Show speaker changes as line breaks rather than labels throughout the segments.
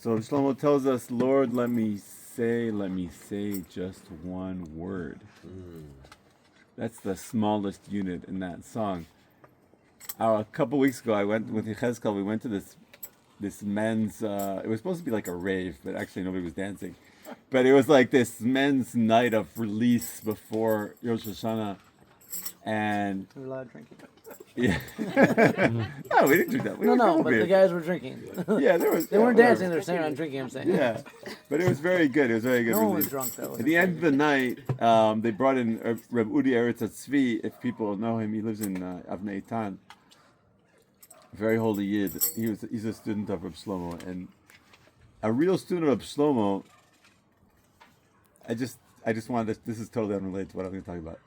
So Shlomo tells us, Lord, let me say just one word. That's the smallest unit in that song. A couple weeks ago, I went with Yechezkel. We went to this men's. It was supposed to be like a rave, but actually nobody was dancing. But it was like this men's night of release before Rosh Hashanah, and
We're allowed drinking.
yeah. No, we didn't do that. We had a couple
But
beers.
the guys were drinking.
Yeah, there was.
They weren't dancing. They were standing around drinking. I'm saying.
Yeah, but it was very good. It was very good.
No one was
release.
drunk though.
At the end of the night, they brought in Reb Udi Eretz Tzvi. If people know him, he lives in Avnei Tan. Very holy yid. He's a student of Reb Shlomo, and a real student of Reb Shlomo. I just wanted to. This is totally unrelated to what I'm going to talk about.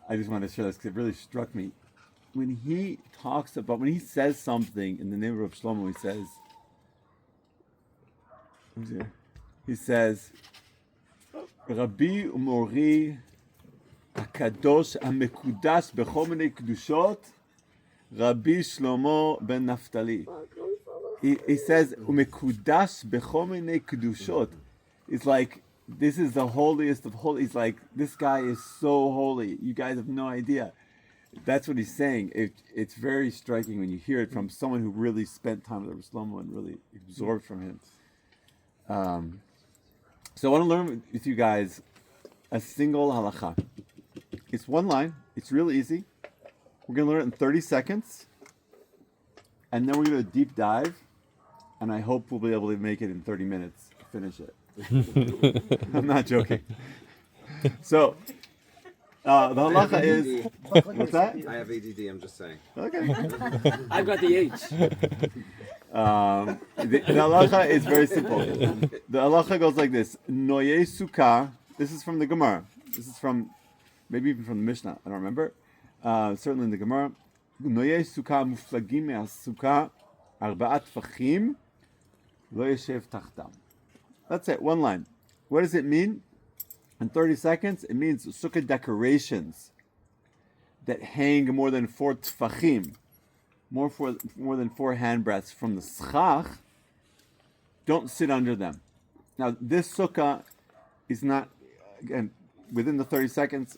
I just wanted to share this because it really struck me. When he says something in the name of Reb Shlomo, he says, Rabbi Umori Akadosh Amekudash Bechol Minei Kedushot, Rabbi Shlomo ben Naftali. He says, Umekudash Bechol Minei Kedushot. It's like, this is the holiest of holy. He's like, this guy is so holy. You guys have no idea. That's what he's saying. It's very striking when you hear it from someone who really spent time with Shlomo and really absorbed from him. So I want to learn with you guys a single halacha. It's one line. It's real easy. We're going to learn it in 30 seconds. And then we're going to do a deep dive. And I hope we'll be able to make it in 30 minutes to finish it. I'm not joking. So, the halacha is... What's that?
I have ADD, I'm just saying.
Okay.
I've got the H.
The halacha is very simple. The halacha goes like this. Noye sukkah. This is from the Gemara. This is from, maybe even from the Mishnah. I don't remember. Certainly in the Gemara. Noye sukkah muflagim me'as sukkah arba'at tfachim lo yeshev tachtam. That's it, one line. What does it mean? In 30 seconds, it means sukkah decorations that hang more than 4 tfachim, more than 4 handbreadths from the schach, don't sit under them. Now, this sukkah is not, again, within the 30 seconds,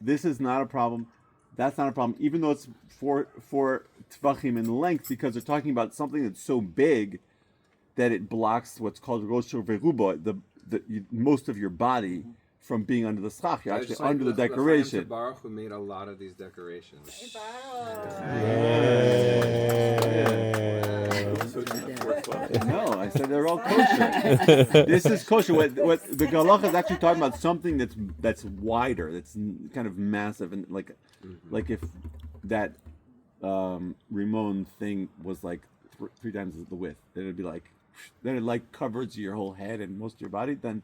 this is not a problem. That's not a problem, even though it's 4 tfachim in length, because they're talking about something that's so big that it blocks what's called rosho verubo, most of your body, from being under the schach. You're actually under the decoration.
Baruch who made a lot of these decorations.
No, I said they're all kosher. This is kosher. What the halacha is actually talking about something that's wider, that's kind of massive, and like if that Ramon thing was like 3 times the width, then it'd be like, then it like covers your whole head and most of your body. Then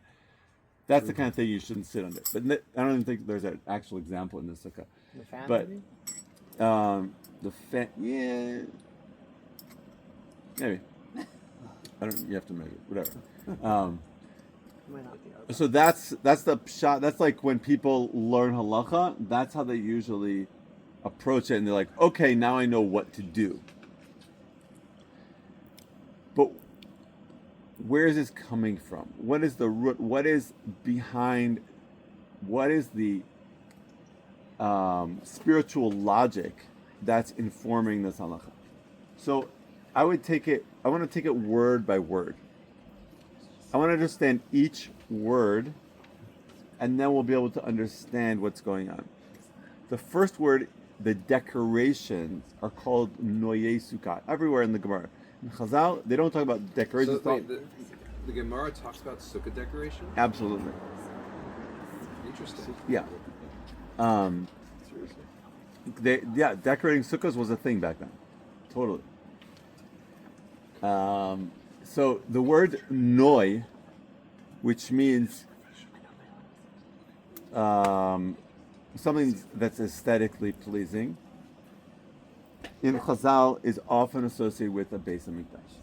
that's the kind of thing you shouldn't sit under. But I don't even think there's an actual example in the sukkah.
The fan,
but
maybe?
The fan, yeah, maybe. I don't. You have to measure whatever.
Might not be.
So that's the pshat. That's like when people learn halacha. That's how they usually approach it, and they're like, okay, now I know what to do. But where is this coming from? What is the root? What is behind? What is the spiritual logic that's informing this halacha? So I want to take it word by word. I want to understand each word, and then we'll be able to understand what's going on. The first word, the decorations, are called noye sukkah. Everywhere in the Gemara. In Chazal, they don't talk about decorations.
So wait, the Gemara talks about sukkah decoration?
Absolutely.
Interesting.
Yeah. Decorating sukkahs was a thing back then. Totally. So the word noi, which means something that's aesthetically pleasing, in Chazal is often associated with a Beis Hamikdash.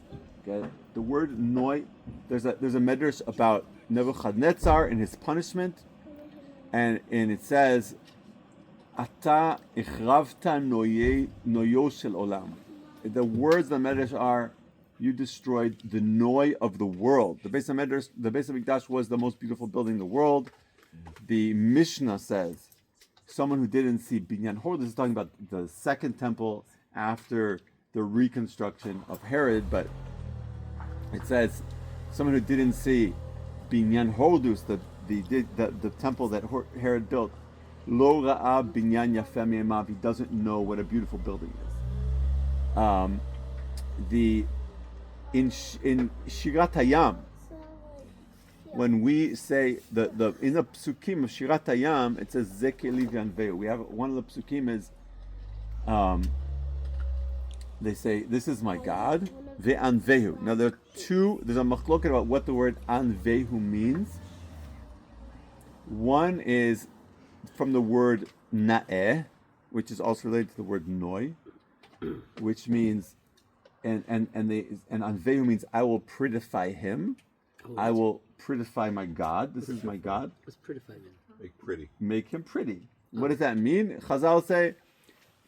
Okay? The word noi, there's a medrash about Nebuchadnezzar and his punishment, and it says, "Ata ichravta noyo shel olam." The words of the medrash are, you destroyed the noi of the world. The Beis Hamikdash was the most beautiful building in the world. The Mishnah says, someone who didn't see Binyan Hor, this is talking about the second temple after the reconstruction of Herod, but it says, someone who didn't see Binyan Hordus, the temple that Herod built, Lo Ra'a Binyan Yafeh Me'emav, he doesn't know what a beautiful building is. In Shirat Hayam, when we say in the psukim of Shirat Hayam, it says Zekeli v'anveu. We have one of the psukim is they say, this is my God, ve'anvehu. Now there's a machloket about what the word anvehu means. One is from the word na'eh, which is also related to the word noi, which means, and anvehu means I will prettify him. I will prettify my God. This is my God.
What's prettify mean?
Make pretty.
Make him pretty. What does that mean? Chazal say,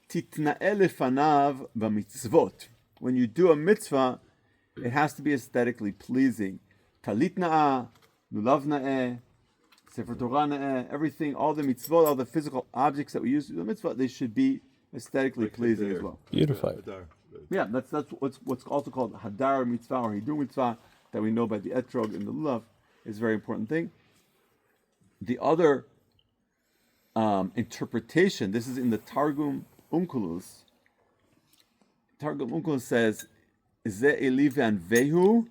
Titna'e lefanav b'mitzvot. When you do a mitzvah, it has to be aesthetically pleasing. Talit na'ah, lulav na'eh, sefer Torah na'eh, everything, all the mitzvot, all the physical objects that we use to do the mitzvah, they should be aesthetically pleasing as well.
Beautified.
Yeah, that's what's also called hadar mitzvah or hidur mitzvah that we know by the etrog and the lulav is a very important thing. The other interpretation, this is in the Targum Onkelos. Targum Onkelos says, Ze eli ve'anvehu,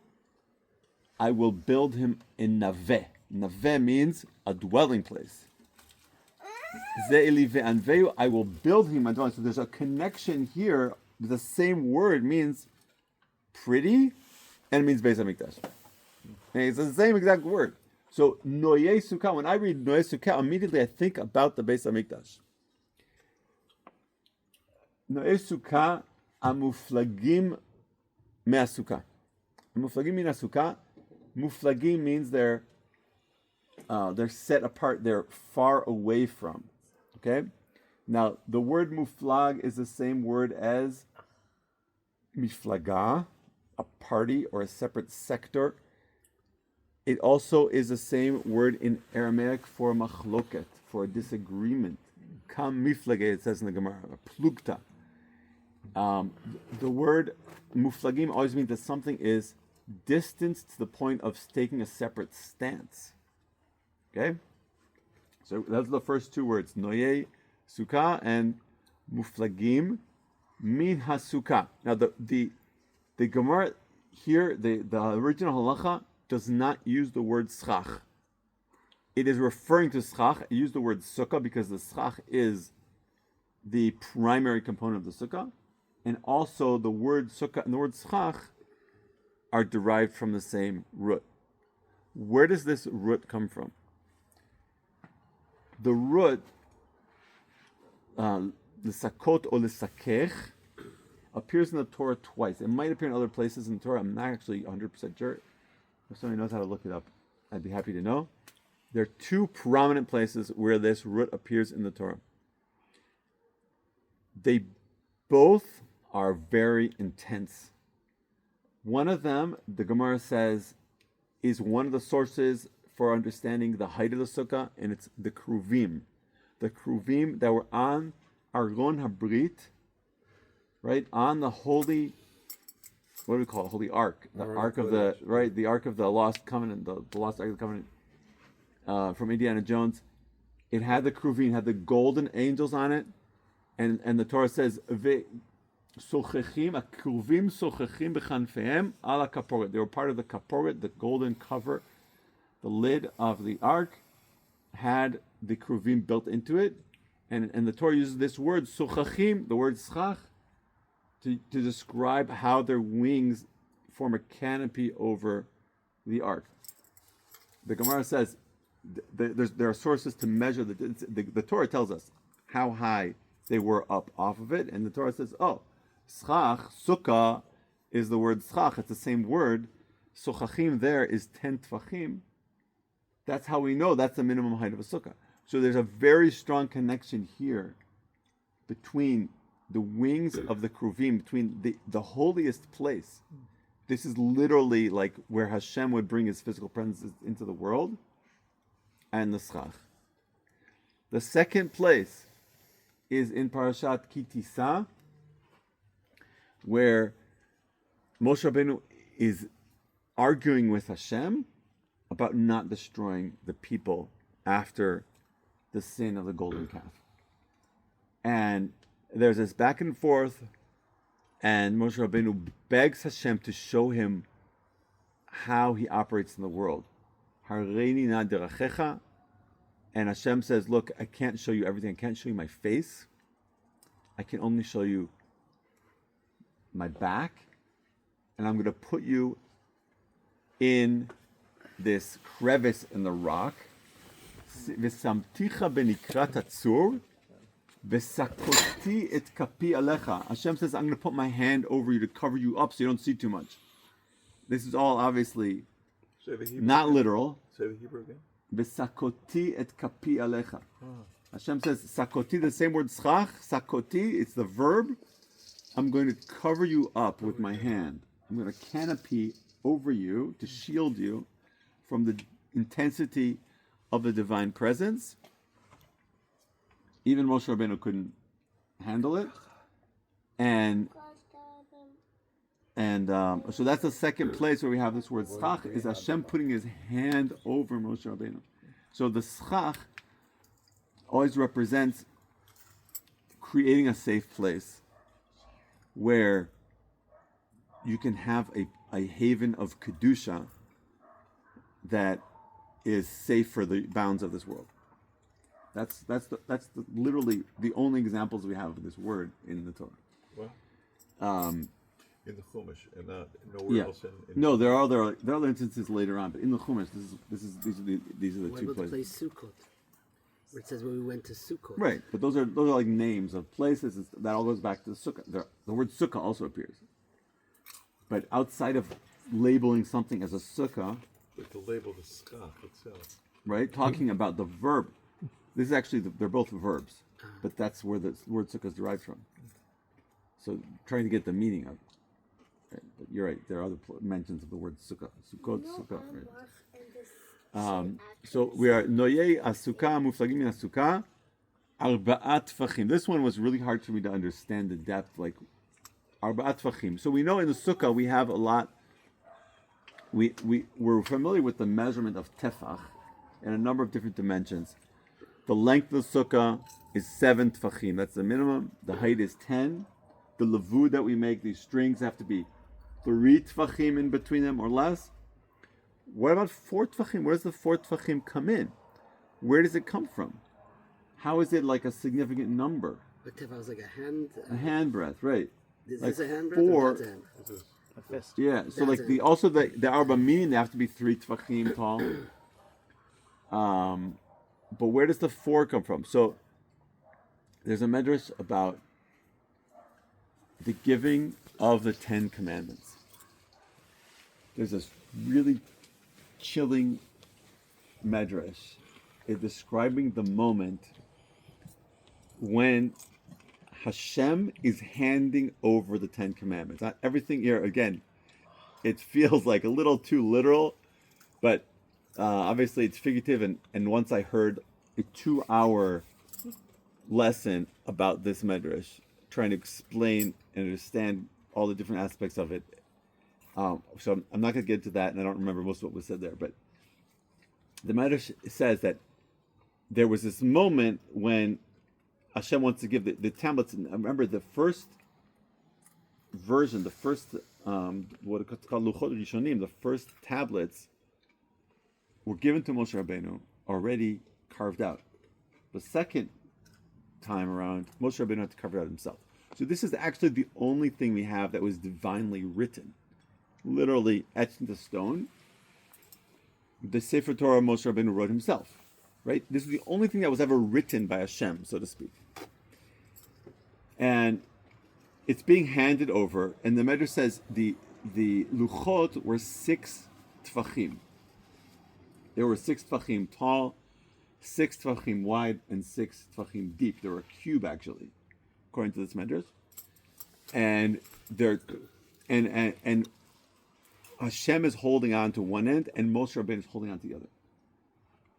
I will build him in Naveh. Naveh means a dwelling place. Ze eli ve'anvehu, I will build him a dwelling. So there's a connection here. The same word means pretty, and it means Beis Hamikdash. And it's the same exact word. So Noyei Sukkah, when I read Noyei Sukkah, immediately I think about the Beis Hamikdash. Noyei Sukkah amuflagim me'asukkah. Amuflagim min asukkah. Muflagim means they're set apart. They're far away from. Okay. Now the word muflag is the same word as miflaga, a party or a separate sector. It also is the same word in Aramaic for machloket, for a disagreement. Kam miflage, it says in the Gemara, plugta. The word muflagim always means that something is distanced to the point of taking a separate stance. Okay? So that's the first two words, noye sukkah and muflagim min hasukkah. Now the Gemara here, the original halacha does not use the word schach. It is referring to schach. It used the word sukkah because the schach is the primary component of the sukkah. And also the word sukkah and the word schach are derived from the same root. Where does this root come from? The root, l'sakot or l'sakech, appears in the Torah twice. It might appear in other places in the Torah. I'm not actually 100% sure. If somebody knows how to look it up, I'd be happy to know. There are two prominent places where this root appears in the Torah. They both are very intense. One of them, the Gemara says, is one of the sources for understanding the height of the sukkah, and it's the kruvim. The kruvim that were on Argon Habrit, right, on the holy, what do we call it, holy ark, the ark of the, right, the ark of the lost covenant, the lost ark of the covenant from Indiana Jones. It had the kruvim, had the golden angels on it, and the Torah says, sochechim, kruvim sochechim b'chanfehem ala kaporet. They were part of the kaporet, the golden cover. The lid of the ark had the kruvim built into it, and the Torah uses this word sochachim, the word schach, to describe how their wings form a canopy over the ark. The Gemara says there are sources to measure the Torah tells us how high they were up off of it, and the Torah says, oh, schach, sukkah, is the word schach. It's the same word. Sochachim there is 10 tfachim. That's how we know that's the minimum height of a sukkah. So there's a very strong connection here between the wings of the kruvim, between the holiest place this is literally like where Hashem would bring his physical presence into the world, and the schach. The second place is in Parashat Ki Tisa, where Moshe Rabbeinu is arguing with Hashem about not destroying the people after the sin of the golden calf. And there's this back and forth, and Moshe Rabbeinu begs Hashem to show him how he operates in the world. Hareini na derachecha. And Hashem says, look, I can't show you everything. I can't show you my face. I can only show you my back. And I'm going to put you in this crevice in the rock. V'samticha benikrat hatzur, v'sakoti et kapi alecha. Hashem says, I'm going to put my hand over you to cover you up so you don't see too much. This is all obviously not literal.
Say the Hebrew again.
V'sakoti et kapi alecha. Hashem says, sakoti, the same word schach, sakoti, it's the verb. I'm going to cover you up with my hand. I'm going to canopy over you to shield you from the intensity of the divine presence. Even Moshe Rabbeinu couldn't handle it. And so that's the second place where we have this word schach, is Hashem putting his hand over Moshe Rabbeinu. So the schach always represents creating a safe place where you can have a haven of kedusha that is safe for the bounds of this world. That's literally the only examples we have of this word in the Torah.
Well, in the Chumash, and not nowhere else.
No, there are other instances later on, but in the Chumash, these are the
What
two
about the
places.
place Sukkot? Where it says when we went to Sukkot.
Right, but those are like names of places. That all goes back to the sukkah. The word sukkah also appears. But outside of labeling something as a sukkah,
But to label the schach itself.
right, talking about the verb. This is actually, they're both verbs, but that's where the word sukkah is derived from. So trying to get the meaning of it. Right, but you're right, there are other mentions of the word sukkah. Sukkot, sukkah, right? So we are Noyei Asukah, Muflagim min Asukah, Arba'at Tfachim. This one was really hard for me to understand the depth, like Arba'at Tfachim. So we know in the Sukkah we have a lot, we're familiar with the measurement of Tefach in a number of different dimensions. The length of the Sukkah is 7 Tfachim, that's the minimum. The height is 10. The lavud that we make, these strings have to be 3 Tfachim in between them or less. What about 4 Tfachim? Where does the 4 Tfachim come in? Where does it come from? How is it like a significant number?
But Tefach was like a hand.
A hand breadth, right?
Is
like
this a hand breadth or that's a hand?
A fist.
Yeah, so
That's
like
it.
also the Arba meaning they have to be 3 Tfachim tall. But where does the 4 come from? So there's a medrash about the giving of the 10 commandments. There's this really chilling medrash describing the moment when Hashem is handing over the 10 commandments. Not everything here, again, it feels like a little too literal, but obviously it's figurative. And once I heard a 2-hour lesson about this medrash, trying to explain and understand all the different aspects of it. So I'm not going to get into that, and I don't remember most of what was said there. But the Medrash says that there was this moment when Hashem wants to give the tablets. And I remember the first version, the first what it's called Luchot Rishonim, the first tablets were given to Moshe Rabbeinu already carved out. The second time around, Moshe Rabbeinu had to carve it out himself. So this is actually the only thing we have that was divinely written, literally etched into stone. The Sefer Torah Moshe Rabbeinu wrote himself, right? This is the only thing that was ever written by Hashem, so to speak. And it's being handed over, and the Medrash says the luchot were 6 tfachim. There were 6 tfachim tall, 6 tfachim wide, and 6 tfachim deep. They were a cube, actually, according to this Medrash. And Hashem is holding on to one end, and Moshe Rabbeinu is holding on to the other.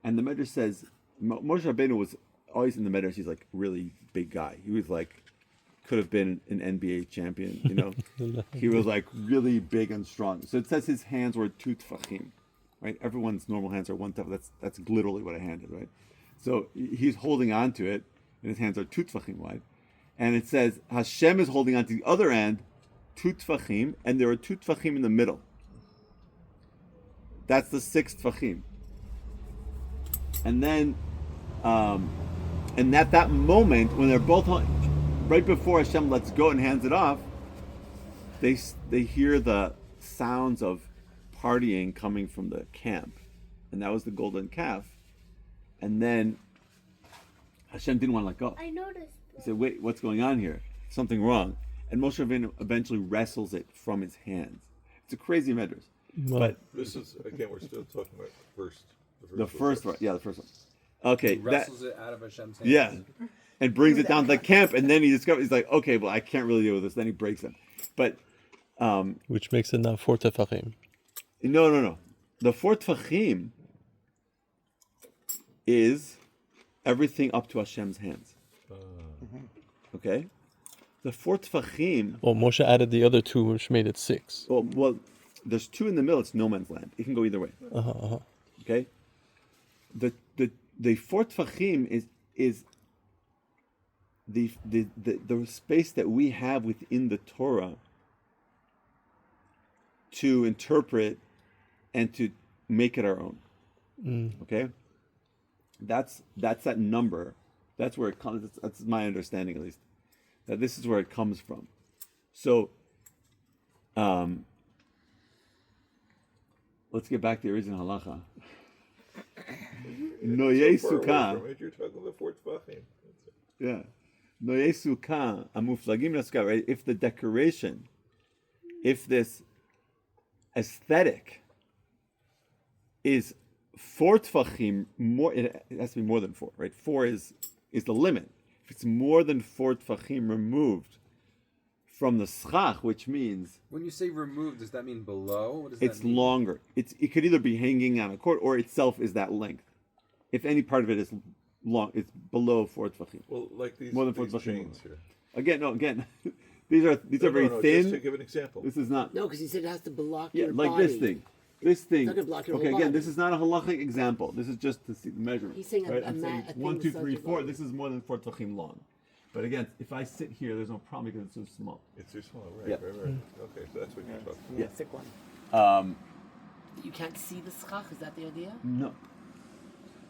And the Medrash says Moshe Rabbeinu was always in the Medrash. He's like really big guy. He was like could have been an NBA champion. You know, he was like really big and strong. So it says his hands were 2 tefachim, right? Everyone's normal hands are 1 tefach. That's literally what a hand is, right? So he's holding on to it, and his hands are 2 tefachim wide. And it says Hashem is holding on to the other end, 2 tefachim, and there are 2 tefachim in the middle. That's the 6 tefachim. And then, and at that moment, when they're both right before Hashem lets go and hands it off, they hear the sounds of partying coming from the camp, and that was the golden calf. And then Hashem didn't want to let go.
I noticed.
He said, "Wait, what's going on here? Something wrong." And Moshe Rabbeinu eventually wrestles it from his hands. It's a crazy medrash. But
This is, again, we're still talking about
the first one, yeah, the first one. Okay,
He wrestles it out of Hashem's hands.
yeah, and brings it down to the camp, and then he's like, okay, well, I can't really deal with this. Then he breaks them. But
Which makes it now 4 tefachim.
no. The 4 tefachim is everything up to Hashem's hands. Okay, the 4 tefachim.
Well, Moshe added the other 2, which made it 6.
Well, there's 2 in the middle. It's no man's land. It can go either way. Okay, the 4 tefachim is the space that we have within the Torah to interpret and to make it our own. Okay, that's that number. That's where it comes. That's my understanding, at least, that this is where it comes from. So, let's get back to the original halacha. Noye sukkah.
You're talking the 4 tefachim.
Yeah. Noye sukkah amuflagim l'sukkah. Right? If the decoration, if this aesthetic is 4 tefachim, more, it has to be more than 4, right? 4 is the limit. If it's more than 4 tefachim removed from the schach, which means
When you say removed, does that mean below? What does that
it's
mean?
longer. It could either be hanging on a cord or itself is that length. If any part of it is long, it's below 4 tefachim.
Well, like these,
More than 4
these
tefachim.
chains here.
Again, these are very
Just
thin.
to give an example.
This is not.
No, because he said it has to block
Yeah,
your
like
body.
this thing. This thing.
not gonna block your
Okay,
whole
again,
body.
this is not a halachic example. This is just to see the measurement.
He's saying
right?
a
I'm saying
a thing
1,
the
2,
size
3,
of
4.
a-
This is more than 4 tefachim long. But again, if I sit here, there's no problem because it's so small.
It's too small, right?
Yeah.
Right. Okay, so that's what you're talking about.
Yeah.
Thick one.
You can't see the schach. Is that the idea?
No.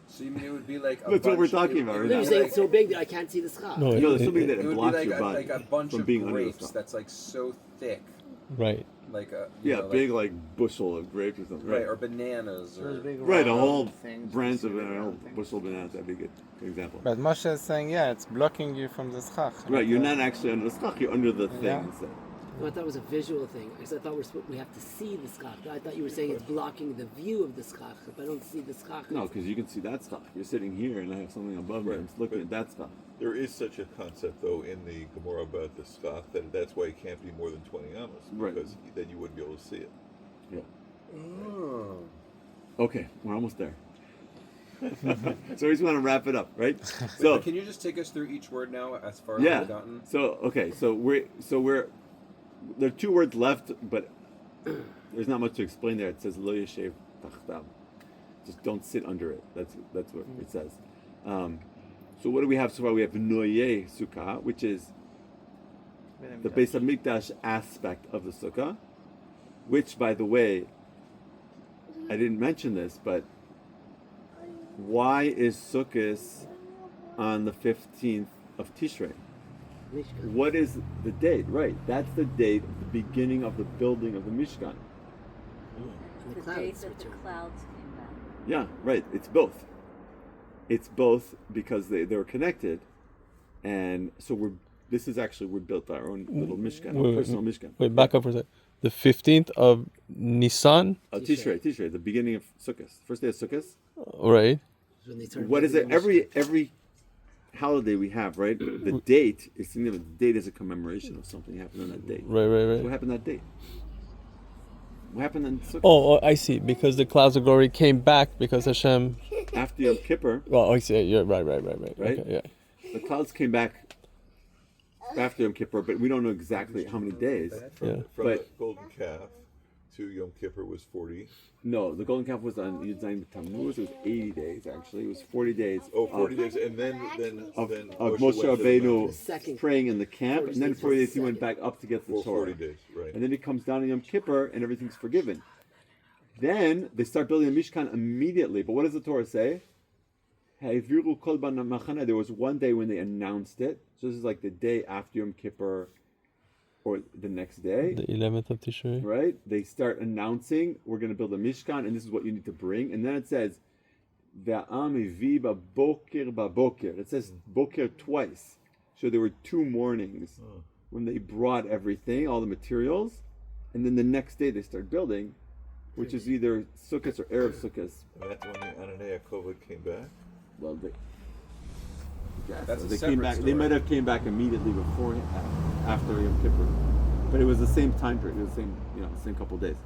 So you mean it would be like a
That's what we're
bunch-
talking
it-
about,
it
right?
would
No, you're
be
saying
like-
it's so big that I can't see the schach.
No,
No, there's something that
it would be
blocks
like
your
a,
body
like a bunch
from
of
being under the
grapes
stuff.
that's like so thick,
right.
like a
Yeah, big like bushel of grapes or something.
right, or bananas, or
Those big
Right, a
round
whole
things,
branch of
big
a whole
round things.
bushel of bananas. That'd be a good example.
But Moshe is saying, yeah, it's blocking you from the schach.
Right, you're not actually under the schach. You're under the thing.
Yeah.
instead.
No, I thought it was a visual thing. Because I thought we have to see the schach. I thought you were saying it's blocking the view of the schach. If I don't see the schach,
No, because you can see that schach. You're sitting here, and I have something above me. I'm just looking at that schach.
There is such a concept, though, in the Gemara about the schach that that's why it can't be more than 20 amos,
Right.
because then you wouldn't be able to see it.
Yeah.
Oh.
Okay, we're almost there. So we just want to wrap it up, right? So
Can you just take us through each word now, as far as
yeah.
we've gotten?
So okay, so we're there are 2 words left, but there's not much to explain there. It says lo yeshev tachtav. Just don't sit under it. That's what it says. So what do we have so far? We have noye sukkah, which is the Beis Hamikdash aspect of the sukkah, which, by the way, I didn't mention this, but why is Sukkot on the 15th of Tishrei?
Mishkan.
What is the date? Right, that's the date of the beginning of the building of the Mishkan.
And
The
the
date
clouds
that the
return.
clouds came back.
Yeah, right. It's both. It's both because they were connected, and so we built our own little Mishkan, our personal Mishkan.
Wait, back up for a second. The 15th of Nisan,
Tishrei, the beginning of Sukkot, first day of Sukkot.
right?
When they started
What is it?
building the
Every holiday we have, right? The date is significant. The date is a commemoration of something happened on that date.
Right, right,
So what
right.
happened that date? What happened in Sukkot?
Oh, I see. Because the clouds of glory came back because Hashem.
After Yom Kippur,
Well, I see. Yeah, right.
Right?
Okay, yeah.
the clouds came back after Yom Kippur, but we don't know exactly how many days.
Yeah.
From
But-
the golden calf to Yom Kippur was 40.
No, the golden calf was on Yud Zayin Tammuz. It was 80 days actually. It was 40 days.
Oh, 40
of,
days, and then
of
Moshe
Moshe
went to the
Rabbeinu
mountain
Second.
praying in the camp,
40
and then
days
40
was
days he went back
second.
up to get the
for
Torah.
40 days, right?
And then he comes down to Yom Kippur, and everything's forgiven. Then they start building a Mishkan immediately. But what does the Torah say? There was one day when they announced it. So this is like the day after Yom Kippur, or the next day.
The 11th of Tishrei.
Right? They start announcing, we're going to build a Mishkan, and this is what you need to bring. And then it says, Ve'am evi baboker baboker. It says boker twice. So there were 2 mornings when they brought everything, all the materials, and then the next day they start building, which is either Sukkot or Erev Sukkot.
And that's when the Ananei COVID came back.
Well, they, yeah,
That's
so
a
they
separate
came back. They
story.
might have came back immediately before, after Yom Kippur, but it was the same time period. It was the same, same couple of days.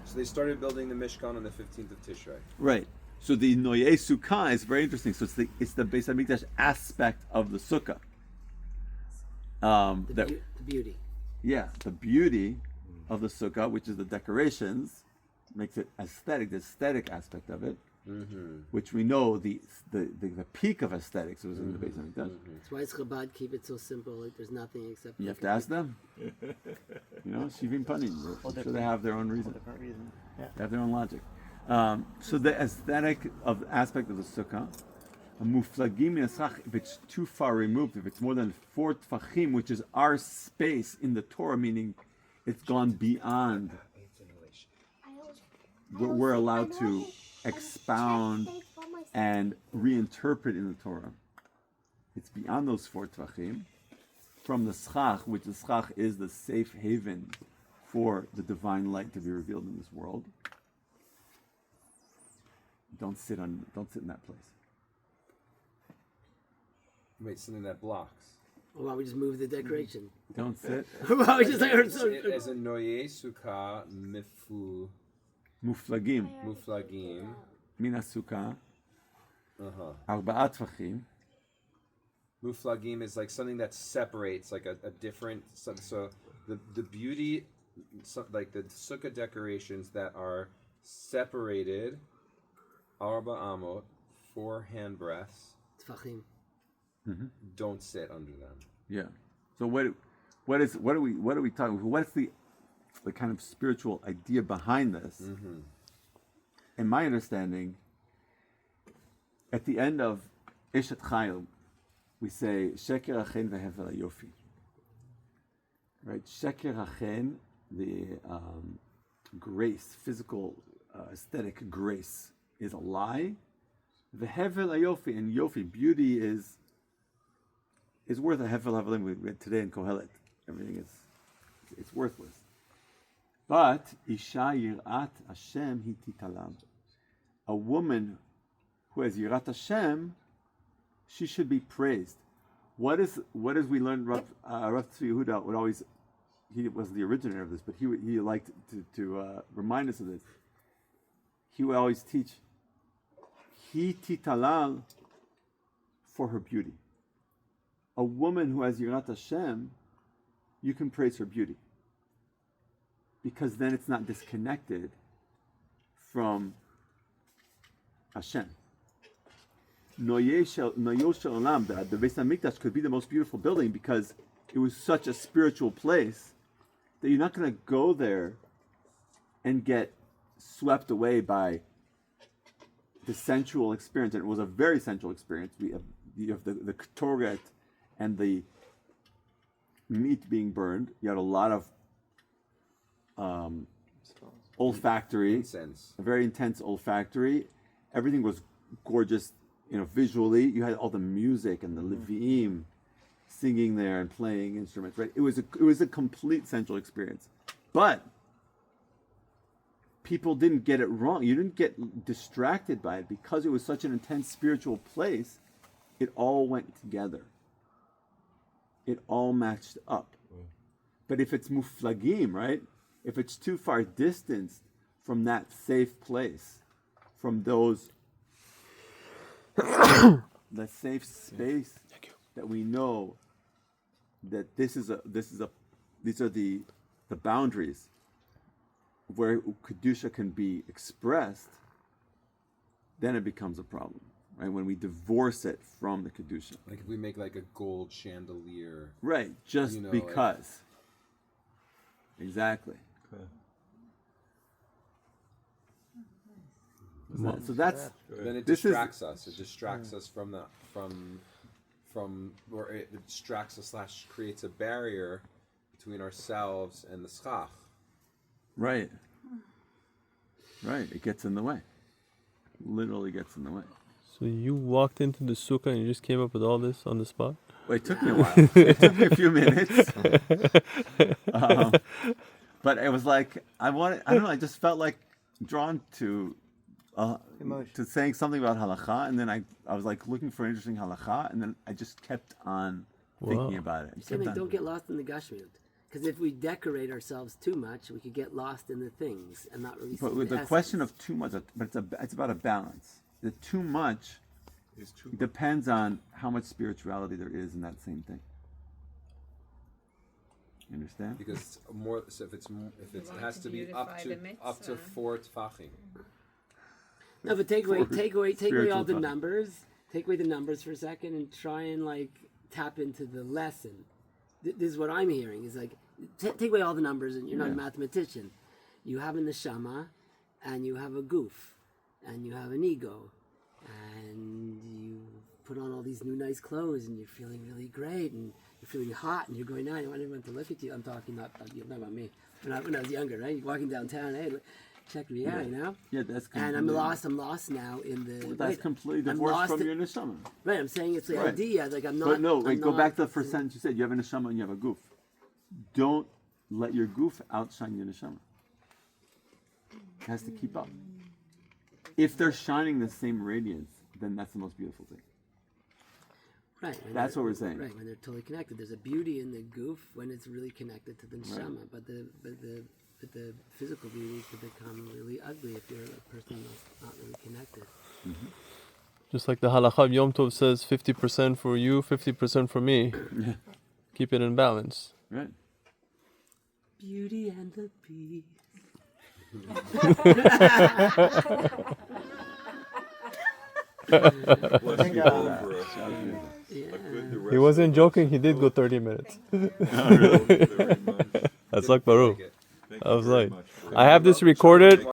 So they started building the Mishkan on the 15th of Tishrei.
Right. So the Noyei Sukkah is very interesting. So it's the Beis Hamikdash aspect of the Sukkah.
The beauty.
Yeah, the beauty of the Sukkah, which is the decorations, makes it aesthetic. The aesthetic aspect of it, which we know the peak of aesthetics was in the Beis Hamikdash.
That's why Chabad keep it so simple. Like there's nothing except.
You have to ask them. Shivim Panim. I'm sure they have their own reason.
Different reason. Yeah.
They have their own logic. So the aesthetic of aspect of the sukkah, a muflagim yasach, if it's too far removed, if it's more than 4 tfachim, which is our space in the Torah, meaning it's gone beyond, we're allowed to expound and reinterpret in the Torah. It's beyond those 4 tvachim. From the schach, which the schach is the safe haven for the divine light to be revealed in this world. Don't sit in that place.
Wait, something that blocks.
Or why don't we just move the decoration?
Don't sit.
Why don't we just like
As a Noye Sukkah
Muflagim.
Muflagim.
Min sukkah.
Uh-huh.
4 tvachim.
Muflagim is like something that separates, like a different. So the beauty, like the sukkah decorations that are separated, arba amot, 4 hand breaths.
Tfachim.
Don't sit under them.
Yeah. So what are we talking about? What's the kind of spiritual idea behind this? In my understanding, at the end of Eshet Chayil, we say Sheker Achen veHevel Yofi. Right? Sheker Achen, the grace, physical, aesthetic grace, is a lie. VeHevel Yofi, and Yofi, beauty is worth a Hevel Havelim. We read today in Kohelet. Everything it's worthless. But Isha Yirat Hashem hi titalam. A woman who has Yirat Hashem, she should be praised. What is we learned? Rav Tzvi Yehuda would always, he was the originator of this, but he liked to remind us of this. He would always teach, Hi titalal, for her beauty. A woman who has Yirat Hashem, you can praise her beauty, because then it's not disconnected from Hashem. Noyo Shel Olam, the Beis Hamikdash could be the most beautiful building because it was such a spiritual place that you're not going to go there and get swept away by the sensual experience. And it was a very sensual experience. You have the Ketoret and the meat being burned. You had a lot of olfactory,
Incense.
a very intense olfactory. Everything was gorgeous, visually. You had all the music and the Leviim singing there and playing instruments. Right? It was a complete sensual experience, but people didn't get it wrong. You didn't get distracted by it because it was such an intense spiritual place. It all went together. It all matched up. But if it's muflagim, right? If it's too far distanced from that safe place, from those the safe space that we know that these are the boundaries where kedusha can be expressed, then it becomes a problem, right? When we divorce it from the kedusha,
Like if we make like a gold chandelier.
right? Just
You know,
because, exactly. So that's
Then it
This is-
distracts us. It distracts us from or it distracts us / creates a barrier between ourselves and the schach.
right. Right, it gets in the way. Literally gets in the way.
So you walked into the sukkah and you just came up with all this on the spot?
Well, it took me a while. It took me a few minutes. But it was like I don't know. I just felt like drawn to saying something about halacha, and then I was like looking for interesting halacha, and then I just kept on thinking about it.
So like, don't get lost in the gashmiut. Because if we decorate ourselves too much, we could get lost in the things and not really see
But with the
essence.
question of too much, but it's about a balance. The too much
It's too
depends on how much spirituality there is in that same thing. You understand?
Because more, so if it has to be up
beautify
to
the mitzvah.
4 tefachim.
No, but take away all
spiritual
the
thought.
numbers. Take away the numbers for a second and try and like tap into the lesson. This is what I'm hearing. Is like take away all the numbers, and you're not a mathematician. You have a neshama, and you have a goof, and you have an ego, and you put on all these new nice clothes, and you're feeling really great, and you're feeling hot, and you're going out. You want everyone to look at you. I'm talking not about me. When I was younger, right? You're walking downtown. Hey, check me out, you know.
Yeah, that's
And
completely,
I'm lost now in the.
That's
wait,
completely
I'm
divorced
lost
from
in-
your neshama.
Right, I'm saying it's the
Right.
idea. Like I'm not.
But no, wait,
I'm
go
not-
back to the first sentence you said. You have a neshama and you have a goof. Don't let your goof outshine your neshama. It has to keep up. If they're shining the same radiance, then that's the most beautiful thing.
Right. when
That's
they're-
what we're saying.
Right, when they're totally connected. There's a beauty in the goof when it's really connected to the neshama, but the physical beauty could become really ugly if you're a person that's not really connected.
Just like the halacha of Yom Tov says 50% for you, 50% for me. Keep it in balance.
Right?
Beauty and the beast.
bless you all for
Yeah.
a good direct.
He wasn't joking, he did go 30 minutes.
Very much.
That's like Baruch.
Like it.
Thank
I
you
was
very
like,
much for-
I have this recorded.